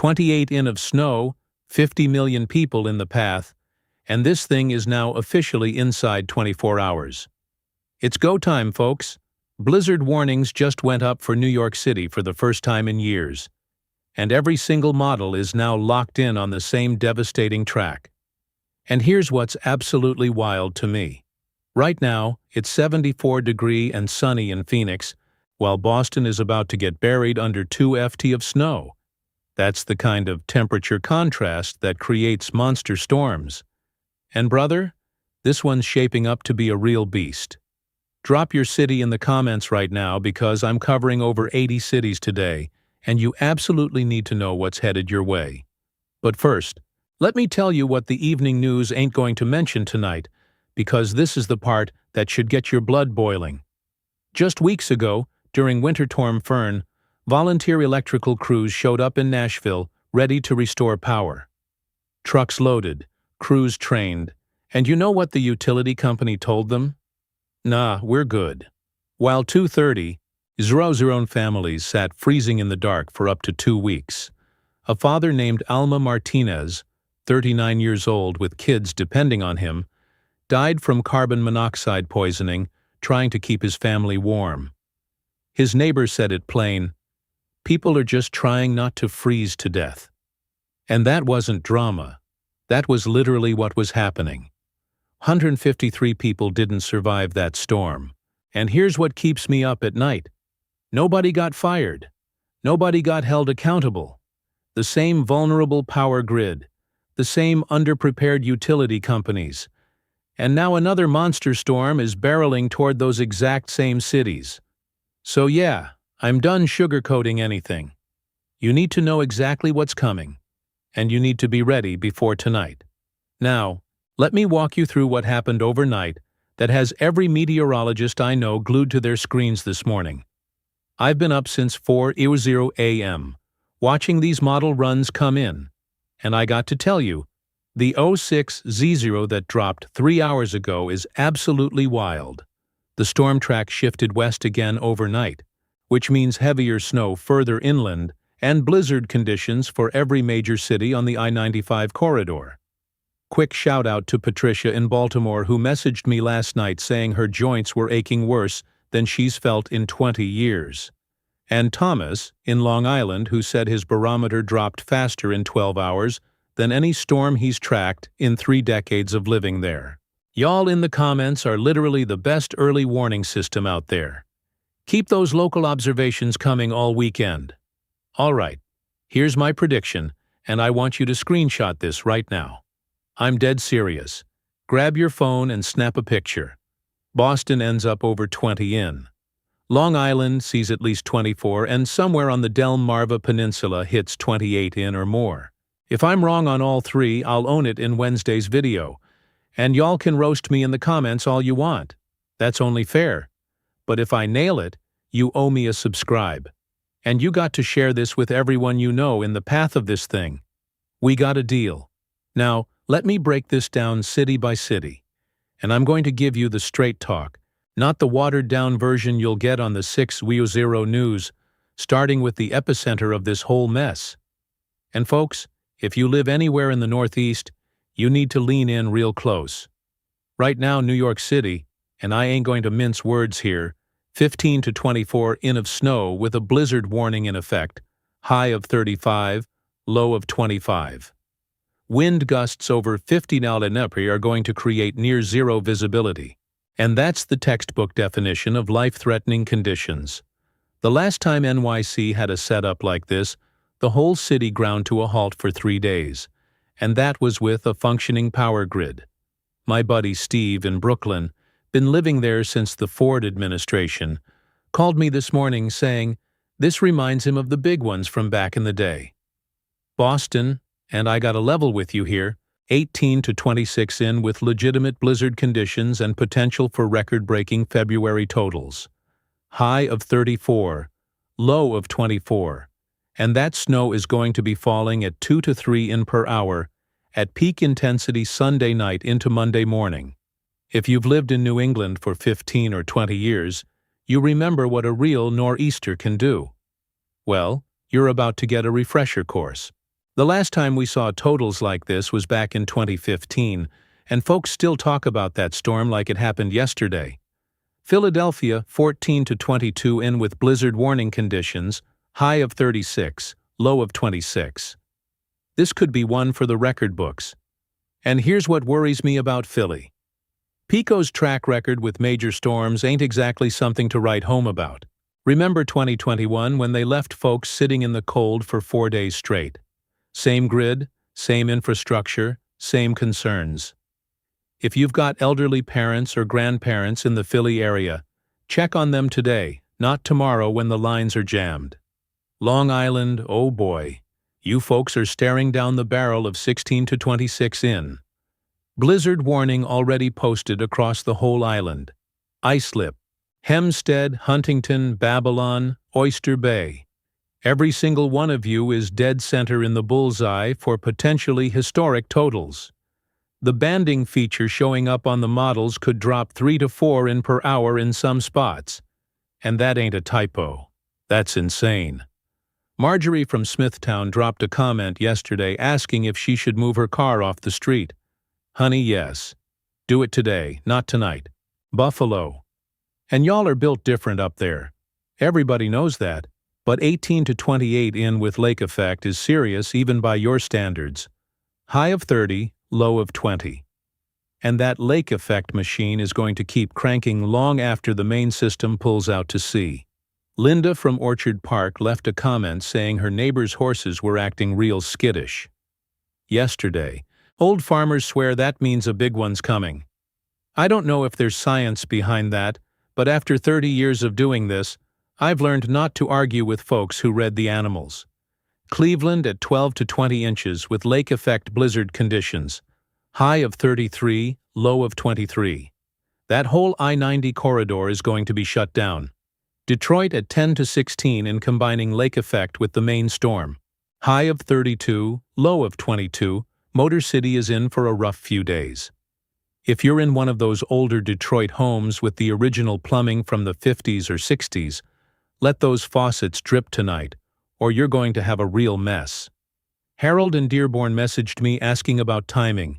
28 in of snow, 50 million people in the path, and this thing is now officially inside 24 hours. It's go time, folks. Blizzard warnings just went up for New York City for the first time in years, and every single model is now locked in on the same devastating track. And here's what's absolutely wild to me. Right now, it's 74° and sunny in Phoenix, while Boston is about to get buried under 2 ft of snow. That's the kind of temperature contrast that creates monster storms. And brother, this one's shaping up to be a real beast. Drop your city in the comments right now because I'm covering over 80 cities today, and you absolutely need to know what's headed your way. But first, let me tell you what the evening news ain't going to mention tonight, because this is the part that should get your blood boiling. Just weeks ago, during Winter Storm Fern, volunteer electrical crews showed up in Nashville ready to restore power. Trucks loaded, crews trained, and you know what the utility company told them? Nah, we're good. While 230,000 families sat freezing in the dark for up to 2 weeks, a father named Alma Martinez, 39 years old with kids depending on him, died from carbon monoxide poisoning trying to keep his family warm. His neighbor said it plain, "People are just trying not to freeze to death." And that wasn't drama. That was literally what was happening. 153 people didn't survive that storm. And here's what keeps me up at night. Nobody got fired. Nobody got held accountable. The same vulnerable power grid. The same underprepared utility companies. And now another monster storm is barreling toward those exact same cities. So yeah, I'm done sugarcoating anything. You need to know exactly what's coming, and you need to be ready before tonight. Now, let me walk you through what happened overnight that has every meteorologist I know glued to their screens this morning. I've been up since 4:00 a.m., watching these model runs come in, and I got to tell you, the 06Z0 that dropped 3 hours ago is absolutely wild. The storm track shifted west again overnight, which means heavier snow further inland and blizzard conditions for every major city on the I-95 corridor. Quick shout out to Patricia in Baltimore who messaged me last night saying her joints were aching worse than she's felt in 20 years. And Thomas in Long Island who said his barometer dropped faster in 12 hours than any storm he's tracked in 3 decades of living there. Y'all in the comments are literally the best early warning system out there. Keep those local observations coming all weekend. All right, here's my prediction, and I want you to screenshot this right now. I'm dead serious. Grab your phone and snap a picture. Boston ends up over 20 in. Long Island sees at least 24, and somewhere on the Delmarva Peninsula hits 28 in or more. If I'm wrong on all 3, I'll own it in Wednesday's video. And y'all can roast me in the comments all you want. That's only fair. But if I nail it, you owe me a subscribe. And you got to share this with everyone you know in the path of this thing. We got a deal. Now, let me break this down city by city. And I'm going to give you the straight talk, not the watered-down version you'll get on the 6:00 news, starting with the epicenter of this whole mess. And folks, if you live anywhere in the Northeast, you need to lean in real close. Right now, New York City, and I ain't going to mince words here, 15 to 24 in of snow with a blizzard warning in effect, high of 35, low of 25. Wind gusts over 50 km/h are going to create near zero visibility. And that's the textbook definition of life-threatening conditions. The last time NYC had a setup like this, the whole city ground to a halt for 3 days. And that was with a functioning power grid. My buddy Steve in Brooklyn, been living there since the Ford administration, called me this morning saying this reminds him of the big ones from back in the day. Boston, and I got a level with you here, 18 to 26 in with legitimate blizzard conditions and potential for record-breaking February totals. High of 34, low of 24. And that snow is going to be falling at 2 to 3 in per hour at peak intensity Sunday night into Monday morning. If you've lived in New England for 15 or 20 years, you remember what a real nor'easter can do. Well, you're about to get a refresher course. The last time we saw totals like this was back in 2015, and folks still talk about that storm like it happened yesterday. Philadelphia, 14 to 22 in with blizzard warning conditions, high of 36, low of 26. This could be one for the record books. And here's what worries me about Philly. PECO's track record with major storms ain't exactly something to write home about. Remember 2021 when they left folks sitting in the cold for 4 days straight. Same grid, same infrastructure, same concerns. If you've got elderly parents or grandparents in the Philly area, check on them today, not tomorrow when the lines are jammed. Long Island, oh boy, you folks are staring down the barrel of 16 to 26 in. Blizzard warning already posted across the whole island. Islip, Hempstead, Huntington, Babylon, Oyster Bay. Every single one of you is dead center in the bullseye for potentially historic totals. The banding feature showing up on the models could drop 3 to 4 in per hour in some spots. And that ain't a typo. That's insane. Marjorie from Smithtown dropped a comment yesterday asking if she should move her car off the street. Honey, yes. Do it today, not tonight. Buffalo. And y'all are built different up there. Everybody knows that. But 18 to 28 in with lake effect is serious even by your standards. High of 30, low of 20. And that lake effect machine is going to keep cranking long after the main system pulls out to sea. Linda from Orchard Park left a comment saying her neighbor's horses were acting real skittish. Yesterday, old farmers swear that means a big one's coming. I don't know if there's science behind that, but after 30 years of doing this, I've learned not to argue with folks who read the animals. Cleveland at 12 to 20 inches with lake effect blizzard conditions. High of 33, low of 23. That whole I-90 corridor is going to be shut down. Detroit at 10 to 16 in combining lake effect with the main storm. High of 32, low of 22. Motor City is in for a rough few days. If you're in one of those older Detroit homes with the original plumbing from the 50s or 60s, let those faucets drip tonight, or you're going to have a real mess. Harold in Dearborn messaged me asking about timing.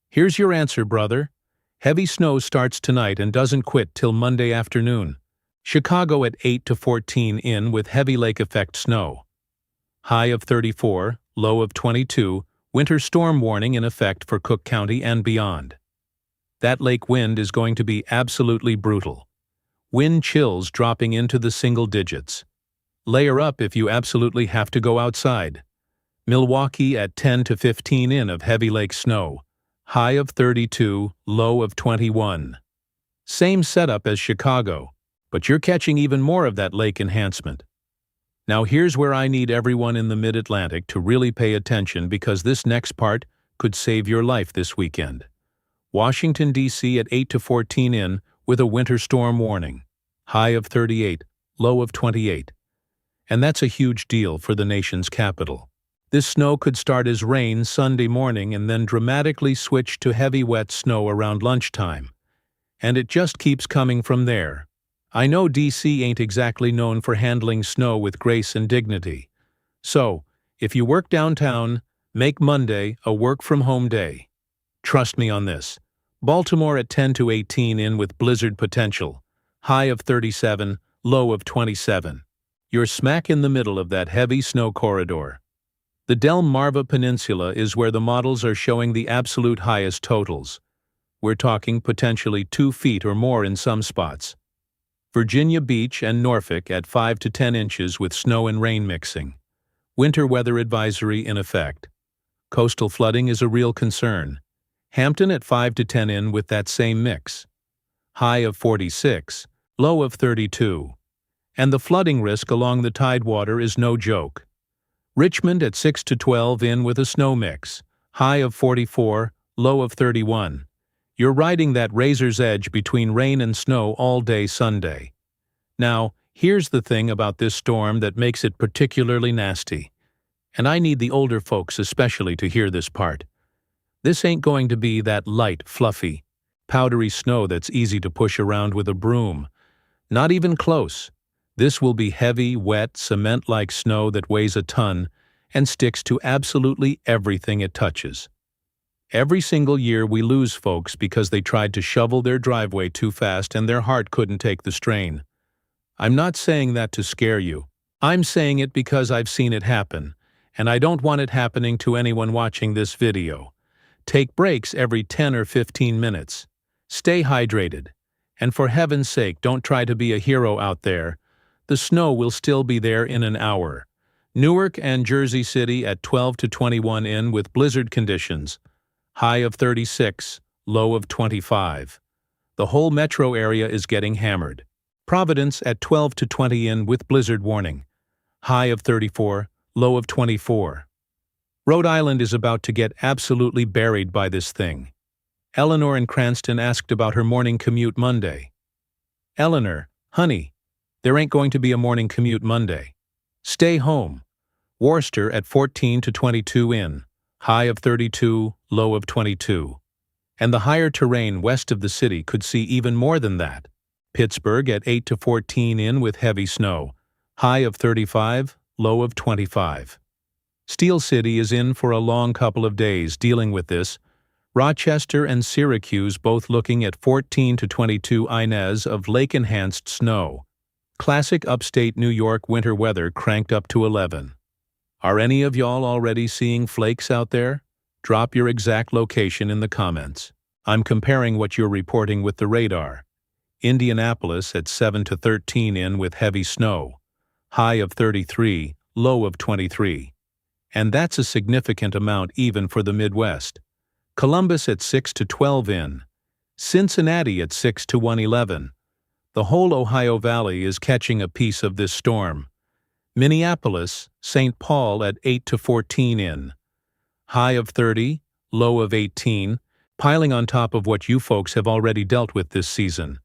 Here's your answer, brother. Heavy snow starts tonight and doesn't quit till Monday afternoon. Chicago at 8 to 14 in with heavy lake effect snow. High of 34, low of 22, winter storm warning in effect for Cook County and beyond. That lake wind is going to be absolutely brutal. Wind chills dropping into the single digits. Layer up if you absolutely have to go outside. Milwaukee at 10 to 15 in of heavy lake snow. High of 32, low of 21. Same setup as Chicago, but you're catching even more of that lake enhancement. Now here's where I need everyone in the Mid-Atlantic to really pay attention because this next part could save your life this weekend. Washington, D.C. at 8 to 14 in with a winter storm warning. High of 38, low of 28. And that's a huge deal for the nation's capital. This snow could start as rain Sunday morning and then dramatically switch to heavy wet snow around lunchtime. And it just keeps coming from there. I know D.C. ain't exactly known for handling snow with grace and dignity. So, if you work downtown, make Monday a work-from-home day. Trust me on this. Baltimore at 10 to 18 in with blizzard potential. High of 37, low of 27. You're smack in the middle of that heavy snow corridor. The Delmarva Peninsula is where the models are showing the absolute highest totals. We're talking potentially 2 feet or more in some spots. Virginia Beach and Norfolk at 5 to 10 inches with snow and rain mixing. Winter weather advisory in effect. Coastal flooding is a real concern. Hampton at 5 to 10 in with that same mix. High of 46, low of 32. And the flooding risk along the tidewater is no joke. Richmond at 6 to 12 in with a snow mix. High of 44, low of 31. You're riding that razor's edge between rain and snow all day Sunday. Now, here's the thing about this storm that makes it particularly nasty. And I need the older folks especially to hear this part. This ain't going to be that light, fluffy, powdery snow that's easy to push around with a broom. Not even close. This will be heavy, wet, cement-like snow that weighs a ton and sticks to absolutely everything it touches. Every single year we lose folks because they tried to shovel their driveway too fast and their heart couldn't take the strain. I'm not saying that to scare you. I'm saying it because I've seen it happen, and I don't want it happening to anyone watching this video. Take breaks every 10 or 15 minutes. Stay hydrated. And for heaven's sake, don't try to be a hero out there. The snow will still be there in an hour. Newark and Jersey City at 12 to 21 in with blizzard conditions. High of 36, low of 25. The whole metro area is getting hammered. Providence at 12 to 20 in with blizzard warning. High of 34, low of 24. Rhode Island is about to get absolutely buried by this thing. Eleanor in Cranston asked about her morning commute Monday. Eleanor, honey, there ain't going to be a morning commute Monday. Stay home. Worcester at 14 to 22 in. High of 32, low of 22. And the higher terrain west of the city could see even more than that. Pittsburgh at 8 to 14 in with heavy snow. High of 35, low of 25. Steel City is in for a long couple of days dealing with this. Rochester and Syracuse both looking at 14 to 22 inches of lake-enhanced snow. Classic upstate New York winter weather cranked up to 11. Are any of y'all already seeing flakes out there? Drop your exact location in the comments. I'm comparing what you're reporting with the radar. Indianapolis at 7 to 13 in with heavy snow. High of 33, low of 23. And that's a significant amount even for the Midwest. Columbus at 6 to 12 in. Cincinnati at 6 to 111. The whole Ohio Valley is catching a piece of this storm. Minneapolis, St. Paul at 8 to 14 in. High of 30, low of 18, piling on top of what you folks have already dealt with this season.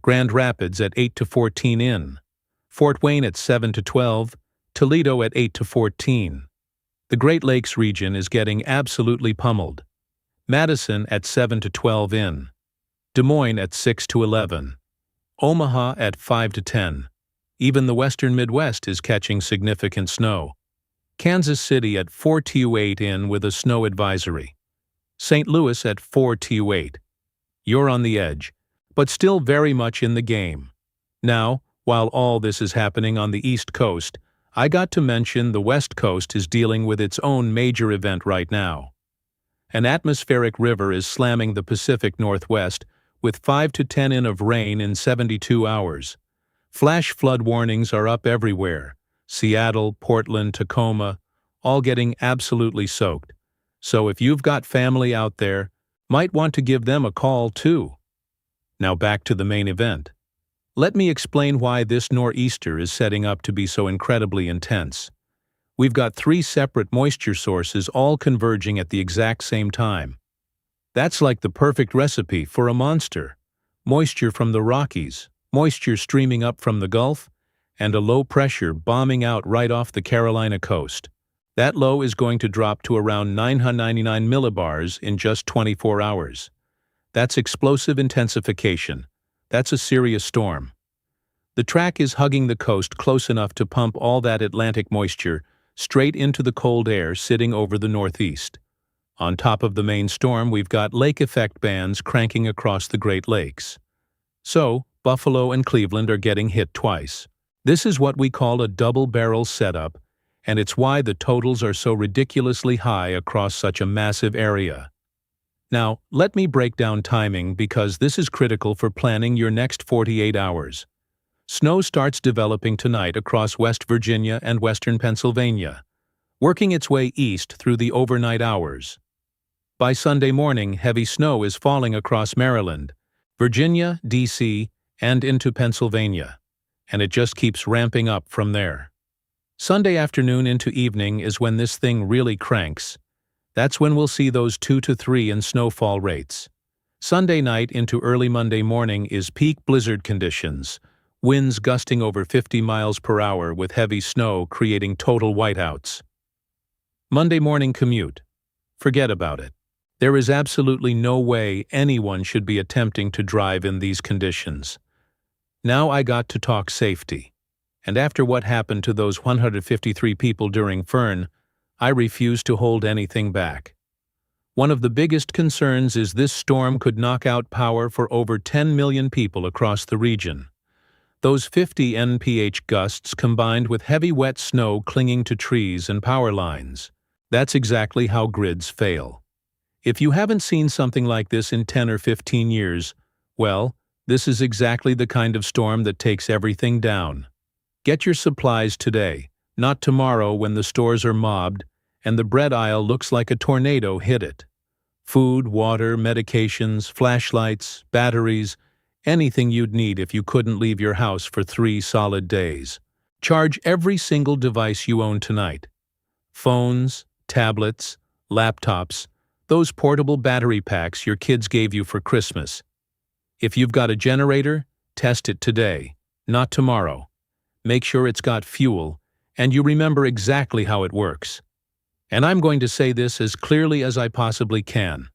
Grand Rapids at 8 to 14 in. Fort Wayne at 7 to 12, Toledo at 8 to 14. The Great Lakes region is getting absolutely pummeled. Madison at 7 to 12 in. Des Moines at 6 to 11. Omaha at 5 to 10. Even the western Midwest is catching significant snow. Kansas City at 4 to 8 in with a snow advisory. St. Louis at 4 to 8. You're on the edge, but still very much in the game. Now, while all this is happening on the East Coast, I got to mention the West Coast is dealing with its own major event right now. An atmospheric river is slamming the Pacific Northwest with 5 to 10 in of rain in 72 hours. Flash flood warnings are up everywhere. Seattle, Portland, Tacoma, all getting absolutely soaked. So if you've got family out there, might want to give them a call too. Now back to the main event. Let me explain why this nor'easter is setting up to be so incredibly intense. We've got 3 separate moisture sources all converging at the exact same time. That's like the perfect recipe for a monster. Moisture from the Rockies, moisture streaming up from the Gulf, and a low pressure bombing out right off the Carolina coast. That low is going to drop to around 999 millibars in just 24 hours. That's explosive intensification. That's a serious storm. The track is hugging the coast close enough to pump all that Atlantic moisture straight into the cold air sitting over the northeast. On top of the main storm, we've got lake effect bands cranking across the Great Lakes. So, Buffalo and Cleveland are getting hit twice. This is what we call a double-barrel setup, and it's why the totals are so ridiculously high across such a massive area. Now, let me break down timing because this is critical for planning your next 48 hours. Snow starts developing tonight across West Virginia and western Pennsylvania, working its way east through the overnight hours. By Sunday morning, heavy snow is falling across Maryland, Virginia, D.C., and into Pennsylvania, and it just keeps ramping up from there. Sunday afternoon into evening is when this thing really cranks. That's when we'll see those 2 to 3 in snowfall rates. Sunday night into early Monday morning is peak blizzard conditions, winds gusting over 50 miles per hour with heavy snow creating total whiteouts. Monday morning commute. Forget about it. There is absolutely no way anyone should be attempting to drive in these conditions. Now I got to talk safety. And after what happened to those 153 people during Fern, I refuse to hold anything back. One of the biggest concerns is this storm could knock out power for over 10 million people across the region. Those 50 mph gusts combined with heavy wet snow clinging to trees and power lines. That's exactly how grids fail. If you haven't seen something like this in 10 or 15 years, well, this is exactly the kind of storm that takes everything down. Get your supplies today, not tomorrow when the stores are mobbed and the bread aisle looks like a tornado hit it. Food, water, medications, flashlights, batteries, anything you'd need if you couldn't leave your house for 3 solid days. Charge every single device you own tonight. Phones, tablets, laptops, those portable battery packs your kids gave you for Christmas. If you've got a generator, test it today, not tomorrow. Make sure it's got fuel, and you remember exactly how it works. And I'm going to say this as clearly as I possibly can.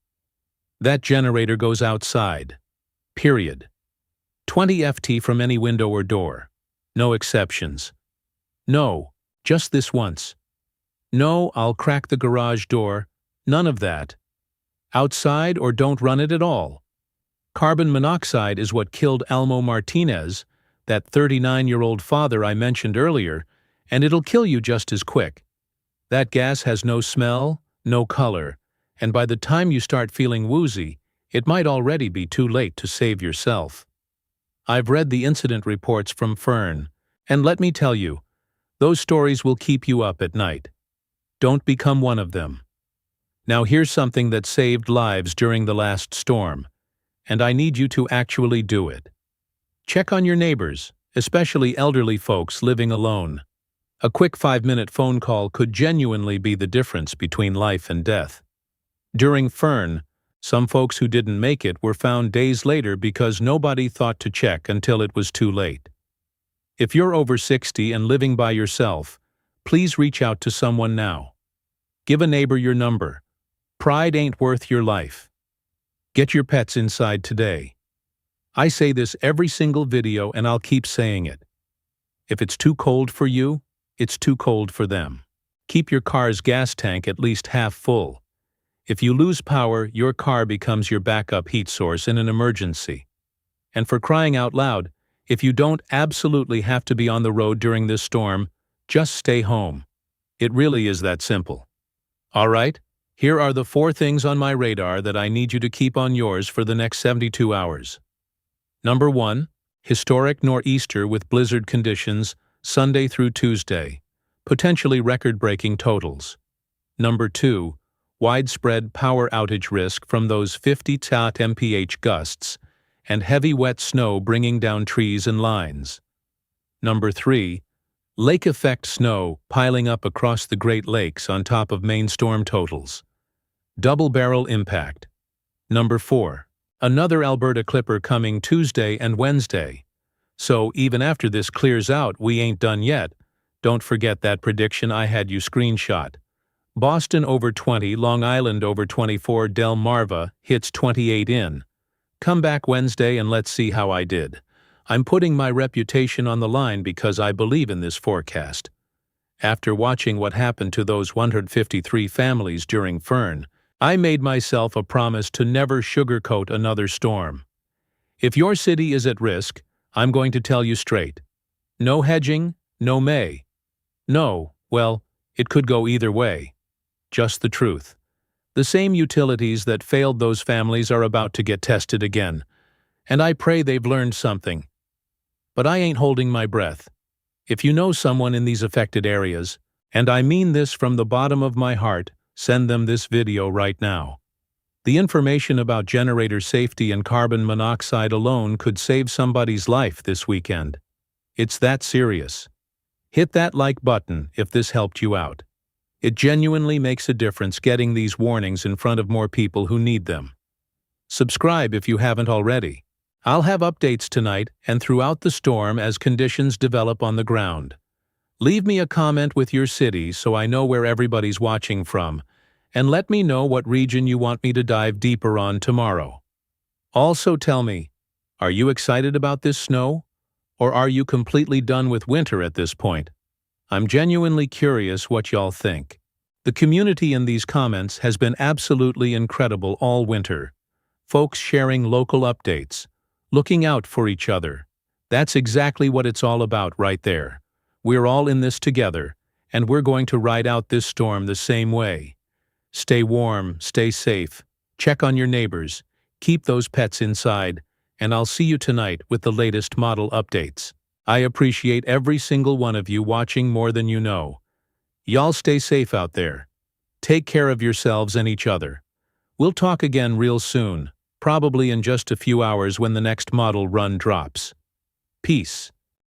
That generator goes outside. Period. 20 FT from any window or door. No exceptions. No, just this once. No, I'll crack the garage door. None of that. Outside or don't run it at all. Carbon monoxide is what killed Almo Martinez, that 39-year-old father I mentioned earlier, and it'll kill you just as quick. That gas has no smell, no color, and by the time you start feeling woozy, it might already be too late to save yourself. I've read the incident reports from Fern, and let me tell you, those stories will keep you up at night. Don't become one of them. Now here's something that saved lives during the last storm, and I need you to actually do it. Check on your neighbors, especially elderly folks living alone. A quick 5-minute phone call could genuinely be the difference between life and death. During Fern, some folks who didn't make it were found days later because nobody thought to check until it was too late. If you're over 60 and living by yourself, please reach out to someone now. Give a neighbor your number. Pride ain't worth your life. Get your pets inside today. I say this every single video and I'll keep saying it. If it's too cold for you, it's too cold for them. Keep your car's gas tank at least half full. If you lose power, your car becomes your backup heat source in an emergency. And for crying out loud, if you don't absolutely have to be on the road during this storm, just stay home. It really is that simple. All right, here are the 4 things on my radar that I need you to keep on yours for the next 72 hours. Number 1, historic nor'easter with blizzard conditions Sunday through Tuesday, potentially record-breaking totals. Number 2, widespread power outage risk from those 50 mph gusts and heavy wet snow bringing down trees and lines. Number 3, lake effect snow piling up across the Great Lakes on top of main storm totals. Double barrel impact. Number 4, another Alberta clipper coming Tuesday and Wednesday. So even after this clears out, we ain't done yet. Don't forget that prediction I had you screenshot. Boston over 20, Long Island over 24, Delmarva hits 28 in. Come back Wednesday and let's see how I did. I'm putting my reputation on the line because I believe in this forecast. After watching what happened to those 153 families during Fern, I made myself a promise to never sugarcoat another storm. If your city is at risk, I'm going to tell you straight. No hedging, no may. No, well, it could go either way. Just the truth. The same utilities that failed those families are about to get tested again, and I pray they've learned something. But I ain't holding my breath. If you know someone in these affected areas, and I mean this from the bottom of my heart, send them this video right now. The information about generator safety and carbon monoxide alone could save somebody's life this weekend. It's that serious. Hit that like button if this helped you out. It genuinely makes a difference getting these warnings in front of more people who need them. Subscribe if you haven't already. I'll have updates tonight and throughout the storm as conditions develop on the ground. Leave me a comment with your city so I know where everybody's watching from, and let me know what region you want me to dive deeper on tomorrow. Also tell me, are you excited about this snow? Or are you completely done with winter at this point? I'm genuinely curious what y'all think. The community in these comments has been absolutely incredible all winter. Folks sharing local updates, looking out for each other. That's exactly what it's all about right there. We're all in this together, and we're going to ride out this storm the same way. Stay warm, stay safe, check on your neighbors, keep those pets inside, and I'll see you tonight with the latest model updates. I appreciate every single one of you watching more than you know. Y'all stay safe out there. Take care of yourselves and each other. We'll talk again real soon, probably in just a few hours when the next model run drops. Peace.